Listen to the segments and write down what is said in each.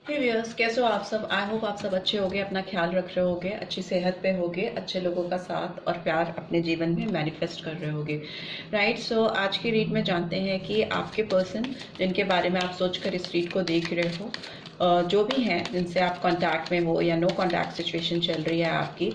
हे viewers, कैसे हो आप सब। आई होप आप सब अच्छे होगे, अपना ख्याल रख रहे होगे, अच्छी सेहत पे होगे, अच्छे लोगों का साथ और प्यार अपने जीवन में मैनिफेस्ट कर रहे होगे। राइट, सो आज की रीड में जानते हैं कि आपके पर्सन जिनके बारे में आप सोचकर इस रीड को देख रहे हो, जो भी हैं जिनसे आप कांटेक्ट में हो या नो कांटेक्ट सिचुएशन चल रही है आपकी,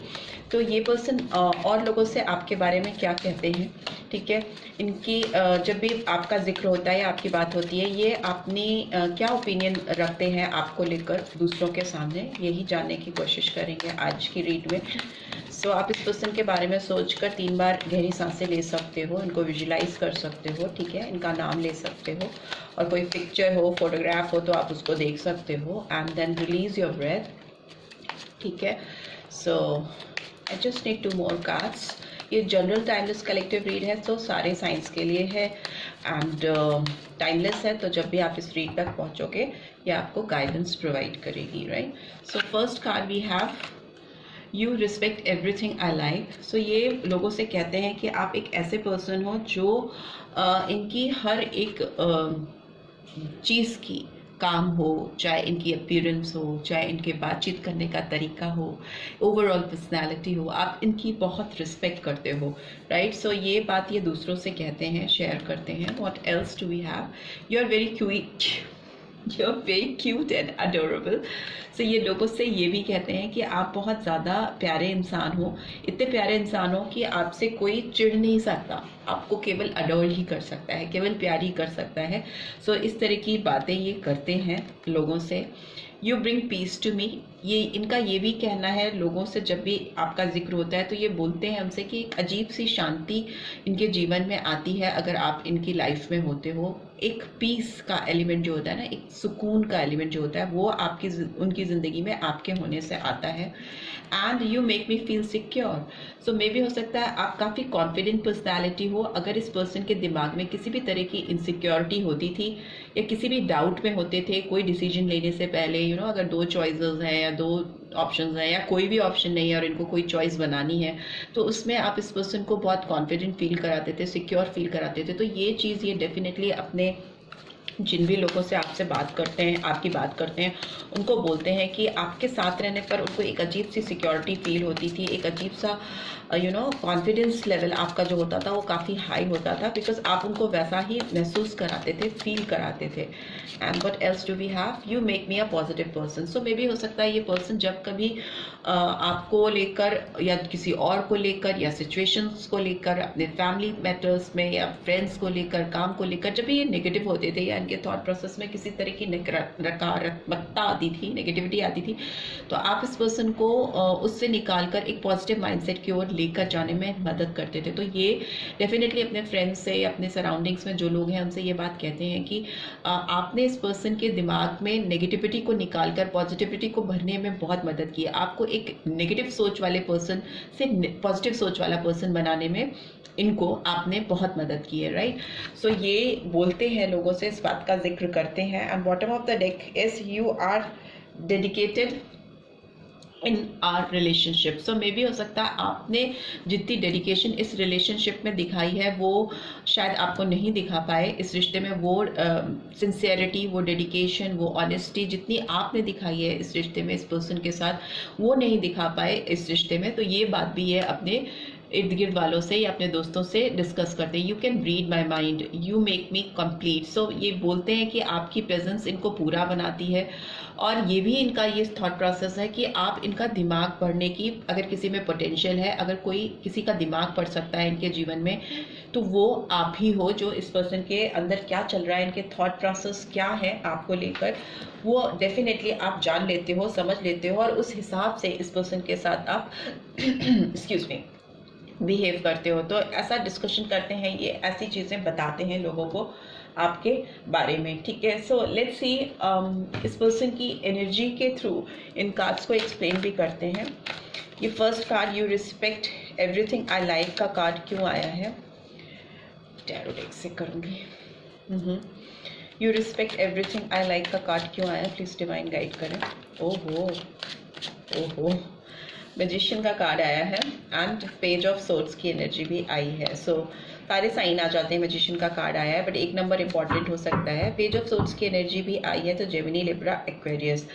तो ये पर्सन और लोगों से आपके बारे में क्या कहते हैं। ठीक है, इनकी जब भी आपका जिक्र होता है या आपकी बात होती है, ये अपनी क्या ओपिनियन रखते हैं आपको लेकर दूसरों के सामने, यही जानने की कोशिश करेंगे आज की रीड में। सो आप इस पर्सन के बारे में सोचकर 3 बार गहरी सांसें ले सकते हो, इनको विजुलाइज कर सकते हो। ठीक है, इनका नाम ले सकते हो और कोई पिक्चर हो, फोटोग्राफ हो तो आप उसको देख सकते हो and then release your breath. ठीक है, so I just need 2 more cards. ये जनरल टाइमलेस कलेक्टिव रीड है, तो सारे साइंस के लिए है एंड टाइमलेस है। तो जब भी आप इस रीड तक पहुंचोगे ये आपको गाइडेंस प्रोवाइड करेगी। Right, so first card we have you respect everything I like. So ये लोगों से कहते हैं कि आप एक ऐसे पर्सन हो जो इनकी हर एक चीज़ की, काम हो, चाहे इनकी अपीयरेंस हो, चाहे इनके बातचीत करने का तरीका हो, ओवरऑल पर्सनालिटी हो, आप इनकी बहुत रिस्पेक्ट करते हो। राइट, सो ये बात ये दूसरों से कहते हैं, शेयर करते हैं। What else do we have, you are very cute, you are very cute and adorable. So ये लोगों से ये भी कहते हैं कि आप बहुत ज़्यादा प्यारे इंसान हो, इतने प्यारे इंसान हो कि आपसे कोई चिढ़ नहीं सकता, आपको केवल अडोर ही कर सकता है, केवल प्यार ही कर सकता है। सो इस तरह की बातें ये करते हैं लोगों से। You bring peace to me, ये इनका ये भी कहना है लोगों से, जब भी आपका जिक्र होता है तो ये बोलते हैं हमसे कि एक अजीब सी शांति इनके जीवन में आती है अगर आप इनकी लाइफ में होते हो। एक पीस का एलिमेंट जो होता है ना, एक सुकून का एलिमेंट जो होता है, वो आपकी उनकी ज़िंदगी में आपके होने से आता है। And you make me feel secure. So मे भी हो सकता है आप काफ़ी कॉन्फिडेंट पर्सनैलिटी हो। अगर इस पर्सन के दिमाग में किसी भी तरह की इनसिक्योरिटी होती थी या किसी भी डाउट में होते थे कोई डिसीजन लेने से पहले, अगर 2 चॉइसेस हैं या 2 ऑप्शंस हैं या कोई भी ऑप्शन नहीं है और इनको कोई चॉइस बनानी है, तो उसमें आप इस पर्सन को बहुत कॉन्फिडेंट फील कराते थे, सिक्योर फील कराते थे। तो ये चीज़ ये डेफिनेटली अपने जिन भी लोगों से आपसे बात करते हैं, आपकी बात करते हैं, उनको बोलते हैं कि आपके साथ रहने पर उनको एक अजीब सी सिक्योरिटी फील होती थी, एक अजीब सा कॉन्फिडेंस लेवल आपका जो होता था वो काफ़ी हाई होता था, बिकॉज आप उनको वैसा ही महसूस कराते थे, फील कराते थे। And what else do we have, you make me a positive person. So maybe हो सकता है ये पर्सन जब कभी आपको लेकर या किसी और को लेकर या सिचुएशंस को लेकर, अपने फैमिली मैटर्स में या फ्रेंड्स को लेकर, काम को लेकर, जब भी ये नेगेटिव होते थे या इनके थॉट प्रोसेस में किसी तरह की नकारात्मकता आती थी, नेगेटिविटी आती थी, तो आप इस पर्सन को उससे निकाल कर एक पॉजिटिव माइंडसेट की ओर लेकर जाने में मदद करते थे। तो ये डेफिनेटली अपने फ्रेंड्स से या अपने सराउंडिंग्स में जो लोग हैं उनसे ये बात कहते हैं कि आपने इस पर्सन के दिमाग में नेगेटिविटी को निकालकर पॉजिटिविटी को भरने में बहुत मदद की है। आपको एक नेगेटिव सोच वाले पर्सन से पॉजिटिव सोच वाला पर्सन बनाने में इनको आपने बहुत मदद की है। राइट, सो ये बोलते हैं लोगों से, इस बात का जिक्र करते हैं। And bottom of the deck is you are dedicated in our relationship. So maybe हो सकता है आपने जितनी डेडिकेशन इस रिलेशनशिप में दिखाई है वो शायद आपको नहीं दिखा पाए इस रिश्ते में। वो सिंसियरिटी, वो डेडिकेशन, वो ऑनेस्टी जितनी आपने दिखाई है इस रिश्ते में, इस पर्सन के साथ, वो नहीं दिखा पाए इस रिश्ते में। तो ये बात भी है अपने इर्द गिर्द वालों से या अपने दोस्तों से डिस्कस करते हैं। You can read my mind, you make me complete. So ये बोलते हैं कि आपकी प्रेजेंस इनको पूरा बनाती है। और ये भी इनका ये थॉट प्रोसेस है कि आप इनका दिमाग पढ़ने की, अगर किसी में पोटेंशियल है, अगर कोई किसी का दिमाग पढ़ सकता है इनके जीवन में, तो वो आप ही हो। जो इस पर्सन के अंदर क्या चल रहा है, इनके थॉट प्रोसेस क्या है आपको लेकर, वो डेफिनेटली आप जान लेते हो, समझ लेते हो और उस हिसाब से इस पर्सन के साथ आप एक्सक्यूज मी बिहेव करते हो। तो ऐसा डिस्कशन करते हैं, ये ऐसी चीज़ें बताते हैं लोगों को आपके बारे में। ठीक है, सो लेट्स सी इस पर्सन की एनर्जी के थ्रू इन कार्ड्स को एक्सप्लेन भी करते हैं। ये first card you respect everything I like का कार्ड क्यों आया है, टैरो डेक से करूँगी। You respect everything I like का कार्ड क्यों आया, प्लीज़ डिवाइन गाइड करें। ओहो ओहो, मैजिशियन का कार्ड आया है एंड पेज ऑफ सोर्ड्स की एनर्जी भी आई है। सो सारे साइन आ जाते हैं, मैजिशियन का कार्ड आया है, बट एक नंबर इंपॉर्टेंट हो सकता है। पेज ऑफ सोर्ड्स की एनर्जी भी आई है, तो Gemini, Libra, Aquarius,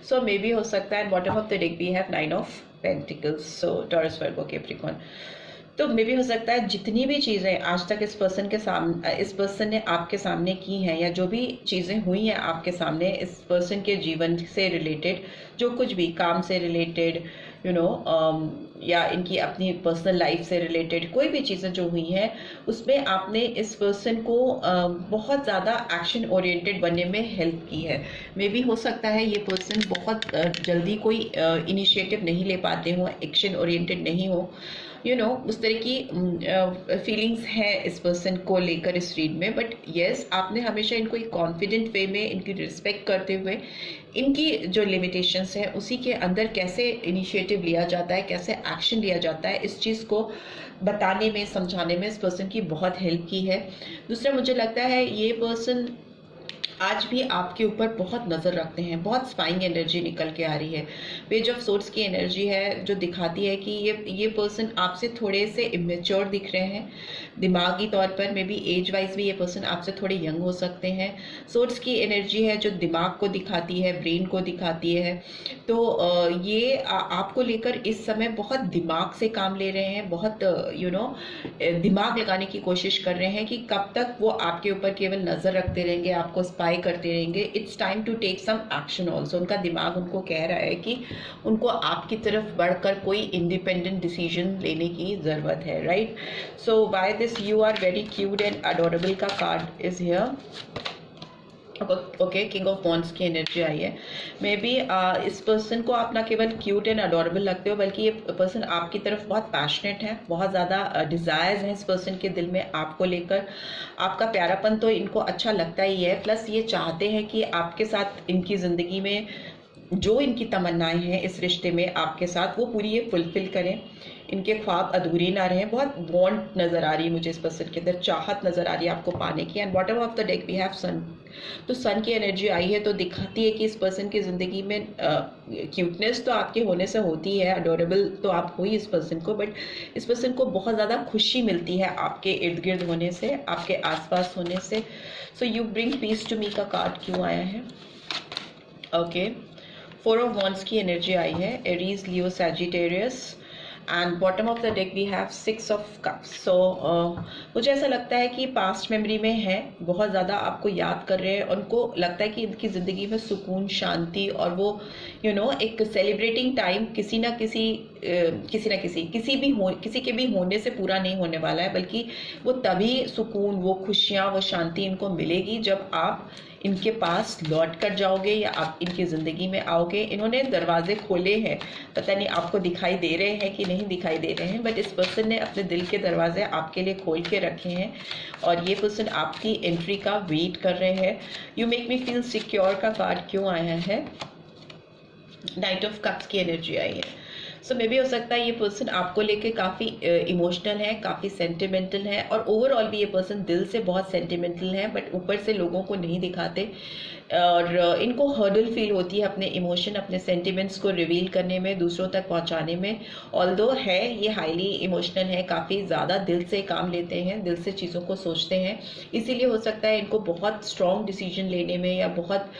so maybe हो सकता है। Bottom of the deck we have 9 of pentacles, so Taurus, Virgo, Capricorn. तो मे भी हो सकता है जितनी भी चीज़ें आज तक इस पर्सन ने आपके सामने की हैं, या जो भी चीज़ें हुई हैं आपके सामने इस पर्सन के जीवन से रिलेटेड, जो कुछ भी काम से रिलेटेड, या इनकी अपनी पर्सनल लाइफ से रिलेटेड कोई भी चीज़ें जो हुई हैं, उसमें आपने इस पर्सन को बहुत ज़्यादा एक्शन ओरिएंटेड बनने में हेल्प की है। मे भी हो सकता है ये पर्सन बहुत जल्दी कोई इनिशिएटिव नहीं ले पाते हो, एक्शन ओरिएंटेड नहीं हो, उस तरह की फीलिंग्स हैं इस पर्सन को लेकर इस रीड में। बट येस, आपने हमेशा इनको एक कॉन्फिडेंट वे में इनकी रिस्पेक्ट करते हुए इनकी जो लिमिटेशंस हैं उसी के अंदर कैसे इनिशिएटिव लिया जाता है, कैसे एक्शन लिया जाता है, इस चीज़ को बताने में, समझाने में इस पर्सन की बहुत हेल्प की है। दूसरा, मुझे लगता है ये पर्सन आज भी आपके ऊपर बहुत नज़र रखते हैं, बहुत स्पाइंग एनर्जी निकल के आ रही है। पेज ऑफ सोर्ड्स की एनर्जी है जो दिखाती है कि ये पर्सन आपसे थोड़े से इमेच्योर दिख रहे हैं दिमागी तौर पर, मे बी एज वाइज भी ये पर्सन आपसे थोड़े यंग हो सकते हैं। सोर्ड्स की एनर्जी है जो दिमाग को दिखाती है, ब्रेन को दिखाती है। तो ये आपको लेकर इस समय बहुत दिमाग से काम ले रहे हैं, बहुत दिमाग लगाने की कोशिश कर रहे हैं कि कब तक वो आपके ऊपर केवल नज़र रखते रहेंगे, आपको स्पाई करते रहेंगे। It's time to take some action also. उनका दिमाग उनको कह रहा है कि उनको आपकी तरफ बढ़कर कोई इंडिपेंडेंट डिसीजन लेने की ज़रूरत है, right? So by this you are very cute and adorable का card is here. Okay, king of wands की एनर्जी आई है। मे बी इस पर्सन को आप ना केवल क्यूट एंड अडोरेबल लगते हो, बल्कि ये पर्सन आपकी तरफ बहुत पैशनेट है, बहुत ज़्यादा डिज़ायर्स हैं इस पर्सन के दिल में आपको लेकर। आपका प्यारापन तो इनको अच्छा लगता ही है, प्लस ये चाहते हैं कि आपके साथ इनकी ज़िंदगी में जो इनकी तमन्नाएं हैं इस रिश्ते में आपके साथ, वो पूरी ये फुलफिल करें, इनके ख्वाब अधूरे ना रहें। बहुत वांट नज़र आ रही है मुझे इस पर्सन के अंदर, चाहत नज़र आ रही है आपको पाने की। And bottom of the deck we have sun. तो सन की एनर्जी आई है, तो दिखाती है कि इस पर्सन की ज़िंदगी में क्यूटनेस तो आपके होने से होती है, अडोरेबल तो आप हो ही इस पर्सन को, बट इस पर्सन को बहुत ज़्यादा खुशी मिलती है आपके इर्द गिर्द होने से, आपके आसपास होने से। So you bring peace to me का कार्ड क्यों आया है? ओके, 4 ऑफ वॉन्ड्स की एनर्जी आई है, Aries, Leo, Sagittarius. And bottom of the deck we have 6 of cups. So मुझे ऐसा लगता है कि पास्ट मेमोरी में है, बहुत ज़्यादा आपको याद कर रहे हैं, उनको लगता है कि इनकी ज़िंदगी में सुकून, शांति और वो एक सेलिब्रेटिंग टाइम किसी के भी होने से पूरा नहीं होने वाला है, बल्कि वो तभी सुकून, वो खुशियाँ, वो शांति इनको मिलेगी जब आप इनके पास लौट कर जाओगे या आप इनकी ज़िंदगी में आओगे। इन्होंने दरवाजे खोले हैं, पता नहीं आपको दिखाई दे रहे हैं कि नहीं दिखाई दे रहे हैं, बट इस पर्सन ने अपने दिल के दरवाजे आपके लिए खोल के रखे हैं और ये पर्सन आपकी एंट्री का वेट कर रहे हैं। You make me feel secure का कार्ड क्यों आया है? नाइट ऑफ कप्स की एनर्जी आई है। सो मे भी हो सकता है ये पर्सन आपको लेके काफ़ी इमोशनल है, काफ़ी सेंटिमेंटल है, और ओवरऑल भी ये पर्सन दिल से बहुत सेंटिमेंटल है, बट ऊपर से लोगों को नहीं दिखाते और इनको हर्डल फील होती है अपने इमोशन, अपने सेंटिमेंट्स को रिवील करने में, दूसरों तक पहुंचाने में। ऑल्दो है ये हाईली इमोशनल है, काफ़ी ज़्यादा दिल से काम लेते हैं, दिल से चीज़ों को सोचते हैं, इसीलिए हो सकता है इनको बहुत स्ट्रॉन्ग डिसीजन लेने में या बहुत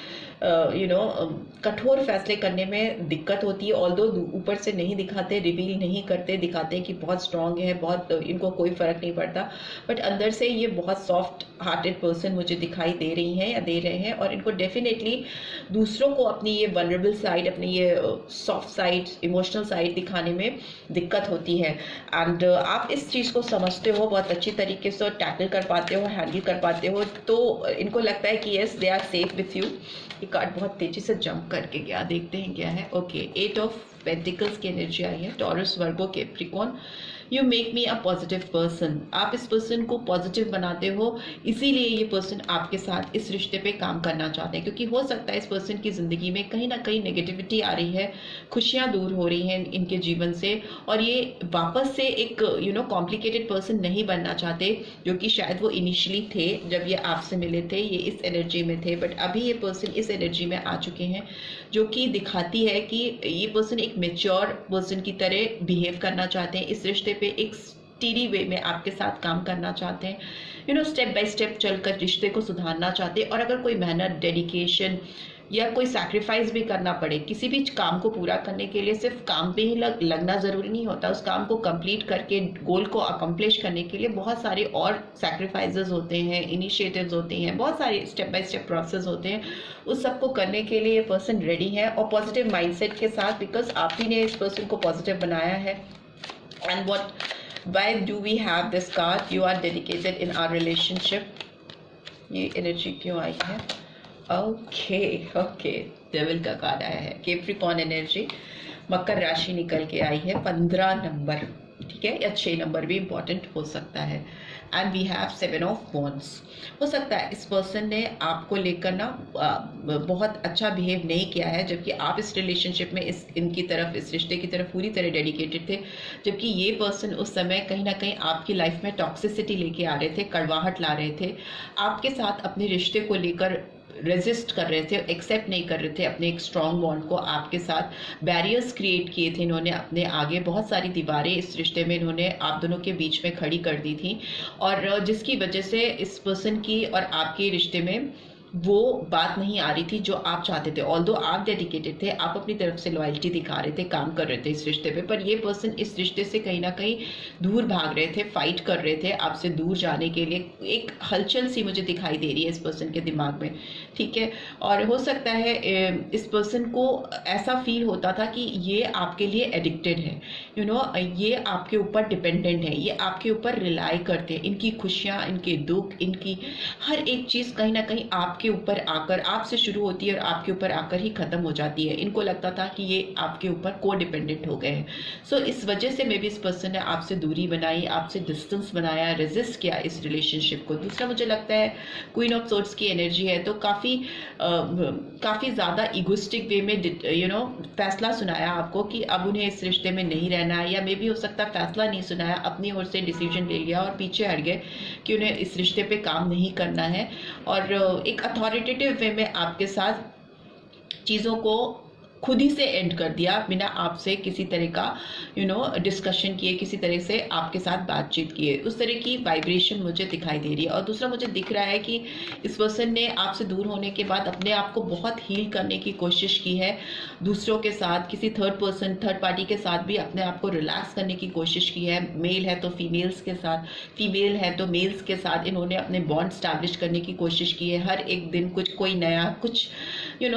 कठोर फैसले करने में दिक्कत होती है। ऑल्दो ऊपर से नहीं दिखाते, रिवील नहीं करते, दिखाते हैं कि बहुत स्ट्रांग है, बहुत इनको कोई फर्क नहीं पड़ता, बट अंदर से ये बहुत सॉफ्ट हार्टेड पर्सन मुझे दिखाई दे रही हैं या दे रहे हैं, और इनको डेफिनेटली दूसरों को अपनी ये वनरेबल साइड, अपनी ये सॉफ्ट साइड, इमोशनल साइड दिखाने में दिक्कत होती है। एंड आप इस चीज़ को समझते हो, बहुत अच्छी तरीके से टैकल कर पाते हो, हैंडल कर पाते हो, तो इनको लगता है कि yes they are safe with you. ये कार्ड बहुत तेजी से जंप करके गया, देखते हैं क्या है। ओके, 8 ऑफ पेंटिकल्स की एनर्जी आई है, taurus, Virgo, Capricorn. You make me a positive person. आप इस पर्सन को पॉजिटिव बनाते हो, इसीलिए ये पर्सन आपके साथ इस रिश्ते पे काम करना चाहते हैं, क्योंकि हो सकता है इस पर्सन की ज़िंदगी में कहीं ना कहीं नेगेटिविटी आ रही है, खुशियाँ दूर हो रही हैं इनके जीवन से, और ये वापस से एक कॉम्प्लिकेटेड पर्सन नहीं बनना चाहते, जो कि शायद वो इनिशियली थे जब ये आपसे मिले थे, ये इस एनर्जी में थे, बट अभी ये पर्सन इस एनर्जी में आ चुके हैं, जो कि दिखाती है कि ये पर्सन एक मेच्योर पर्सन की तरह बिहेव करना चाहते हैं, इस रिश्ते पे एक टीडी वे में आपके साथ काम करना चाहते हैं, स्टेप बाय स्टेप चलकर रिश्ते को सुधारना चाहते हैं। और अगर कोई मेहनत, डेडिकेशन या कोई सैक्रिफाइस भी करना पड़े किसी भी काम को पूरा करने के लिए, सिर्फ काम पे ही लगना ज़रूरी नहीं होता। उस काम को कंप्लीट करके गोल को अकम्प्लिश करने के लिए बहुत सारे और सैक्रिफाइसेस होते हैं, इनिशिएटिव्स होते हैं, बहुत सारे स्टेप बाय स्टेप प्रोसेस होते हैं। उस सबको करने के लिए ये पर्सन रेडी है और पॉजिटिव माइंडसेट के साथ, बिकॉज आप ही ने इस पर्सन को पॉजिटिव बनाया है। And why do we have this card? You are dedicated in our relationship. ये एनर्जी क्यों आई है? ओके डेविल का कार्ड आया है। कैप्रिकॉर्न एनर्जी, मकर राशि निकल के आई है। 15 नंबर, ठीक है, या 6 नंबर भी इंपॉर्टेंट हो सकता है। And we have 7 of wands. हो सकता है इस पर्सन ने आपको लेकर ना बहुत अच्छा बिहेव नहीं किया है, जबकि आप इस रिलेशनशिप में इनकी तरफ, इस रिश्ते की तरफ पूरी तरह डेडिकेटेड थे। जबकि ये पर्सन उस समय कहीं ना कहीं आपकी लाइफ में टॉक्सिसिटी लेके आ रहे थे, कड़वाहट ला रहे थे, आपके साथ अपने रिश्ते को लेकर रेजिस्ट कर रहे थे, एक्सेप्ट नहीं कर रहे थे अपने एक स्ट्रॉन्ग बॉन्ड को। आपके साथ बैरियर्स क्रिएट किए थे इन्होंने, अपने आगे बहुत सारी दीवारें इस रिश्ते में इन्होंने आप दोनों के बीच में खड़ी कर दी थी, और जिसकी वजह से इस पर्सन की और आपके रिश्ते में वो बात नहीं आ रही थी जो आप चाहते थे। ऑल्दो आप डेडिकेटेड थे, आप अपनी तरफ से लॉयल्टी दिखा रहे थे, काम कर रहे थे इस रिश्ते पे, पर ये पर्सन इस रिश्ते से कहीं ना कहीं दूर भाग रहे थे, फाइट कर रहे थे आपसे दूर जाने के लिए। एक हलचल सी मुझे दिखाई दे रही है इस पर्सन के दिमाग में, ठीक है। और हो सकता है इस पर्सन को ऐसा फील होता था कि ये आपके लिए एडिक्टेड है, ये आपके ऊपर डिपेंडेंट है, ये आपके ऊपर रिलाई करते हैं। इनकी खुशियाँ, इनके दुख, इनकी हर एक चीज़ कहीं ना कहीं आपके ऊपर आकर, आपसे शुरू होती है और आपके ऊपर आकर ही खत्म हो जाती है। इनको लगता था कि ये आपके ऊपर को डिपेंडेंट हो गए हैं। सो इस वजह से मे बी इस पर्सन ने आपसे दूरी बनाई, आपसे डिस्टेंस बनाया, रेजिस्ट किया इस रिलेशनशिप को। दूसरा मुझे लगता है क्वीन ऑफ सोर्ड्स की एनर्जी है, तो काफ़ी ज़्यादा इगोइस्टिक वे में फैसला सुनाया आपको कि अब उन्हें इस रिश्ते में नहीं रहना है, या मे बी हो सकता है फैसला नहीं सुनाया, अपनी ओर से डिसीजन ले लिया और पीछे हट गए कि उन्हें इस रिश्ते पे काम नहीं करना है, और एक अथॉरिटेटिव वे में आपके साथ चीज़ों को खुद ही से एंड कर दिया, बिना आपसे किसी तरह का डिस्कशन किए, किसी तरह से आपके साथ बातचीत किए। उस तरह की वाइब्रेशन मुझे दिखाई दे रही है। और दूसरा मुझे दिख रहा है कि इस पर्सन ने आपसे दूर होने के बाद अपने आप को बहुत हील करने की कोशिश की है, दूसरों के साथ, किसी थर्ड पार्टी के साथ भी अपने आप को रिलैक्स करने की कोशिश की है। मेल है तो फीमेल्स के साथ, फीमेल है तो मेल्स के साथ इन्होंने अपने बॉन्ड स्टैब्लिश करने की कोशिश की है। हर एक दिन कोई नया, कुछ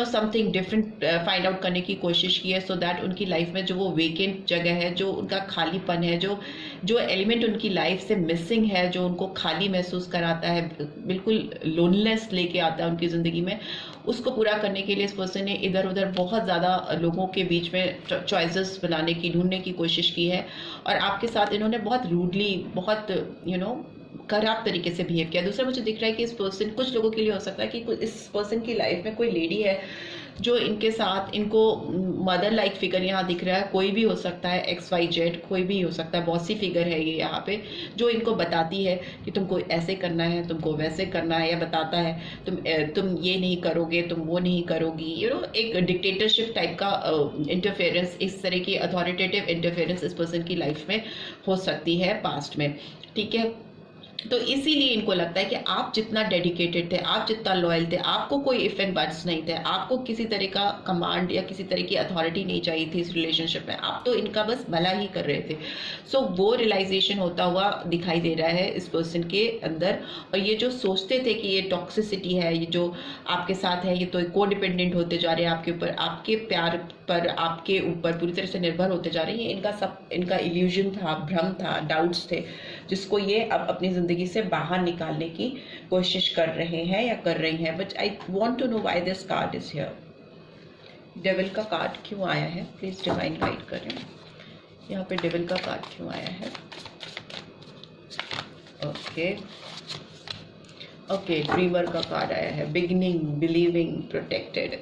समथिंग डिफरेंट फाइंड आउट करने की कोशिश की है, सो दैट उनकी लाइफ में जो वो वेकेंट जगह है, जो उनका खालीपन है, जो एलिमेंट उनकी लाइफ से मिसिंग है, जो उनको खाली महसूस कराता है, बिल्कुल लोनलेस लेके आता है उनकी ज़िंदगी में, उसको पूरा करने के लिए इस पर्सन ने इधर उधर बहुत ज़्यादा लोगों के बीच में चॉइसेस बनाने की, ढूंढने की कोशिश की है। और आपके साथ इन्होंने बहुत रूडली, बहुत खराब तरीके से बिहेव किया। दूसरा मुझे दिख रहा है कि इस पर्सन, कुछ लोगों के लिए हो सकता है कि इस पर्सन की लाइफ में कोई लेडी है जो इनके साथ, इनको मदर लाइक फिगर यहाँ दिख रहा है, कोई भी हो सकता है, XYZ कोई भी हो सकता है, बहुत सी फिगर है ये यहाँ पे, जो इनको बताती है कि तुमको ऐसे करना है, तुमको वैसे करना है, या बताता है तुम ये नहीं करोगे, तुम वो नहीं करोगी। एक डिक्टेटरशिप टाइप का इंटरफेरेंस, इस तरह की अथॉरिटेटिव इंटरफेरेंस इस पर्सन की लाइफ में हो सकती है पास्ट में, ठीक है। तो इसीलिए इनको लगता है कि आप जितना डेडिकेटेड थे, आप जितना लॉयल थे, आपको कोई इफ एंड बट्स नहीं थे, आपको किसी तरह का कमांड या किसी तरह की अथॉरिटी नहीं चाहिए थी इस रिलेशनशिप में, आप तो इनका बस भला ही कर रहे थे। सो वो रियलाइजेशन होता हुआ दिखाई दे रहा है इस पर्सन के अंदर। और ये जो सोचते थे कि ये टॉक्सिसिटी है, ये जो आपके साथ है, ये तो को डिपेंडेंट होते जा रहे हैं आपके ऊपर, आपके प्यार पर, आपके ऊपर पूरी तरह से निर्भर होते जा रहे हैं, इनका इल्यूजन था, भ्रम था, डाउट्स थे, जिसको ये अब अपनी जिंदगी से बाहर निकालने की कोशिश कर रहे हैं या कर रही हैं। But I want to know why this card is here. Devil का कार्ड क्यों आया है? प्लीज डिवाइन गाइड करें, यहाँ पे डेविल का कार्ड क्यों आया है? ओके, ड्रीमर का कार्ड आया है, beginning, believing, protected.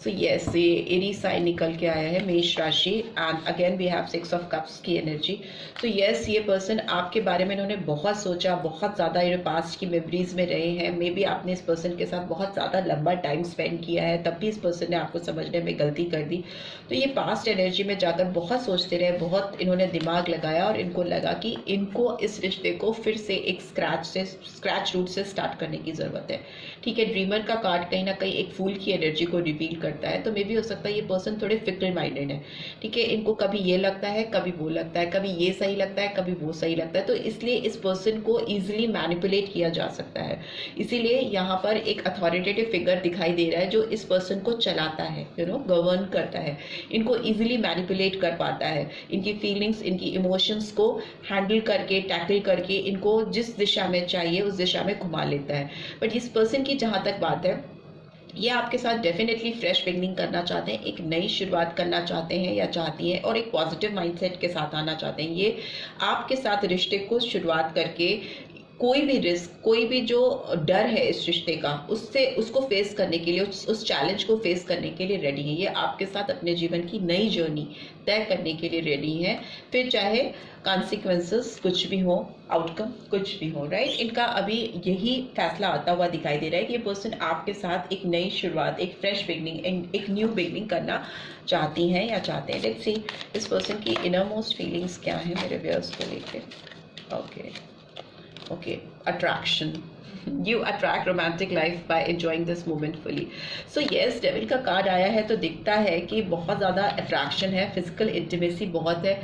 So yes, ये एरी साइन निकल के आया है, मेष राशि, and again we have 6 of cups की एनर्जी। तो यस, ये पर्सन आपके बारे में इन्होंने बहुत सोचा, बहुत ज़्यादा ये पास्ट की मेमोरीज में रहे हैं। मे बी आपने इस पर्सन के साथ बहुत ज़्यादा लंबा टाइम स्पेंड किया है, तब भी इस पर्सन ने आपको समझने में गलती कर दी। तो ये पास्ट एनर्जी में जाकर बहुत सोचते रहे, बहुत इन्होंने दिमाग लगाया और इनको लगा कि इनको इस रिश्ते को फिर से एक स्क्रैच रूट से स्टार्ट करने की ज़रूरत है। ठीक है, ड्रीमर का कार्ड कहीं ना कहीं एक फूल की एनर्जी को रिवील करता है, तो मे बी हो सकता है ये पर्सन थोड़े फिक्र माइंडेड है। ठीक है, इनको कभी ये लगता है, कभी वो लगता है, कभी ये सही लगता है, कभी वो सही लगता है, तो इसलिए इस पर्सन को ईजिली मैनिपुलेट किया जा सकता है। इसीलिए यहाँ पर एक अथॉरिटेटिव फिगर दिखाई दे रहा है जो इस पर्सन को चलाता है, गवर्न करता है, इनको ईजिली मैनिपुलेट कर पाता है, इनकी फीलिंग्स, इनकी इमोशंस को हैंडल करके, टैकल करके इनको जिस दिशा में चाहिए उस दिशा में घुमा लेता है। बट इस पर्सन की जहाँ तक बात है, ये आपके साथ डेफिनेटली फ्रेश बिगनिंग करना चाहते हैं, एक नई शुरुआत करना चाहते हैं या चाहती हैं, और एक पॉजिटिव माइंडसेट के साथ आना चाहते हैं। ये आपके साथ रिश्ते को शुरुआत करके कोई भी रिस्क, कोई भी जो डर है इस रिश्ते का, उसको फेस करने के लिए, उस चैलेंज को फेस करने के लिए रेडी है। ये आपके साथ अपने जीवन की नई जर्नी तय करने के लिए रेडी है, फिर चाहे कॉन्सिक्वेंसेस कुछ भी हो, आउटकम कुछ भी हो, राइट। इनका अभी यही फैसला आता हुआ दिखाई दे रहा है कि ये पर्सन आपके साथ एक नई शुरुआत, एक फ्रेश बिगनिंग, एक न्यू बिगनिंग करना चाहती हैं या चाहते हैं। लेट्स सी इस पर्सन की इनर मोस्ट फीलिंग्स क्या है मेरे व्यूअर्स को लेके। Okay, attraction. You attract romantic life by enjoying this moment fully. So yes, devil का कार्ड आया है तो दिखता है कि बहुत ज़्यादा अट्रैक्शन है, फिजिकल इंटीमेसी बहुत है।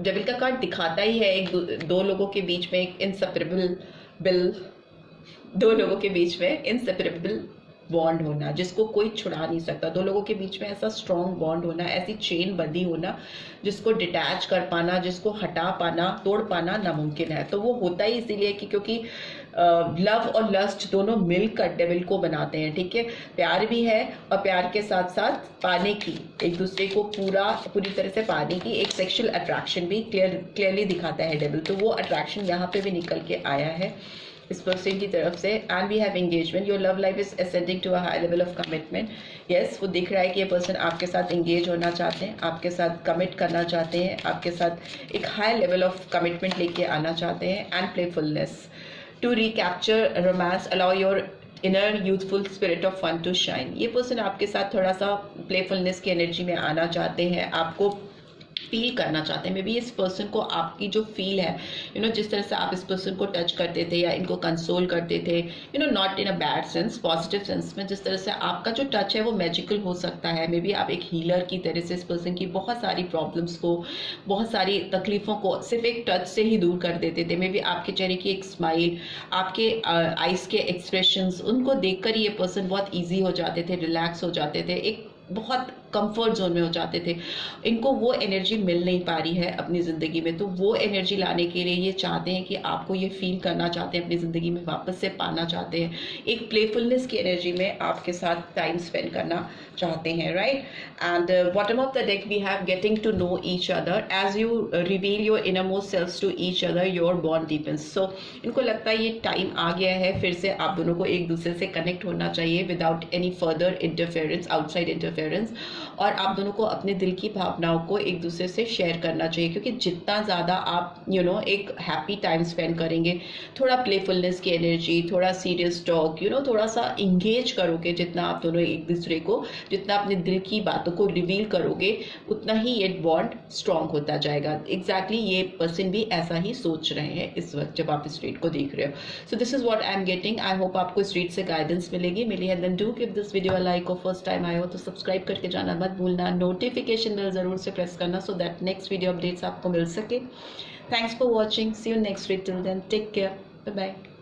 डेविल का कार्ड दिखाता ही है दो लोगों के बीच में एक इनसेपरेबल बॉन्ड होना, जिसको कोई छुड़ा नहीं सकता। दो लोगों के बीच में ऐसा स्ट्रॉन्ग बॉन्ड होना, ऐसी चेन बंधी होना जिसको डिटैच कर पाना, जिसको हटा पाना, तोड़ पाना नामुमकिन है। तो वो होता ही इसीलिए कि क्योंकि लव और लस्ट दोनों मिलकर डेविल को बनाते हैं। ठीक है, प्यार भी है और प्यार के साथ साथ पाने की, एक दूसरे को पूरी तरह से पाने की एक सेक्सुअल अट्रैक्शन भी क्लियरली दिखाता है डेविल। तो वो अट्रैक्शन यहाँ पे भी निकल के आया है इस पर्सन की तरफ से। And we have engagement, your love life is ascending to a high level of commitment. Yes, वो दिख रहा है कि ये पर्सन आपके साथ एंगेज होना चाहते हैं, आपके साथ कमिट करना चाहते हैं, आपके साथ एक हाई लेवल ऑफ कमिटमेंट लेके आना चाहते हैं। And playfulness to recapture romance, allow your inner youthful spirit of fun to shine. ये पर्सन आपके साथ थोड़ा सा प्लेफुलनेस की एनर्जी में आना चाहते हैं, आपको फील करना चाहते हैं। मे बी इस पर्सन को आपकी जो फील है, जिस तरह से आप इस पर्सन को टच करते थे या इनको कंसोल करते थे, not in a bad sense, positive sense में, जिस तरह से आपका जो टच है वो मैजिकल हो सकता है। मे बी आप एक हीलर की तरह से इस पर्सन की बहुत सारी प्रॉब्लम्स को, बहुत सारी तकलीफों को सिर्फ एक टच से ही दूर कर देते थे। मे बी आपके चेहरे की एक स्माइल, आपके आइज के एक्सप्रेशंस, उनको देखकर ये पर्सन बहुत ईजी हो जाते थे, रिलैक्स हो जाते थे, एक बहुत कंफर्ट जोन में हो जाते थे। इनको वो एनर्जी मिल नहीं पा रही है अपनी ज़िंदगी में, तो वो एनर्जी लाने के लिए ये चाहते हैं कि आपको ये फील करना चाहते हैं, अपनी ज़िंदगी में वापस से पाना चाहते हैं, एक प्लेफुलनेस की एनर्जी में आपके साथ टाइम स्पेंड करना चाहते हैं, right. And bottom of the deck we have getting to know each other, as you reveal your innermost selves to each other, your bond deepens. So इनको लगता है ये टाइम आ गया है फिर से आप दोनों को एक दूसरे से कनेक्ट होना चाहिए without any further interference, outside interference, और आप दोनों को अपने दिल की भावनाओं को एक दूसरे से शेयर करना चाहिए। क्योंकि जितना ज़्यादा आप एक हैप्पी टाइम स्पेंड करेंगे, थोड़ा प्लेफुलनेस की एनर्जी, थोड़ा सीरियस टॉक, थोड़ा सा इंगेज करोगे, जितना आप दोनों एक दूसरे को, जितना अपने दिल की बातों को रिवील करोगे, उतना ही ये बॉन्ड स्ट्रॉन्ग होता जाएगा। एग्जैक्टली ये पर्सन भी ऐसा ही सोच रहे हैं इस वक्त जब आप इस रीड को देख रहे हो। So this is what I am getting. I hope आपको इस रीड से गाइडेंस मिली है। Then do give this video a like, और फर्स्ट टाइम आए हो तो सब्सक्राइब करके जाना मत भूलना, नोटिफिकेशन बेल जरूर से प्रेस करना so that next video updates आपको मिल सके। Thanks for watching, see you next video, till then take care, bye bye.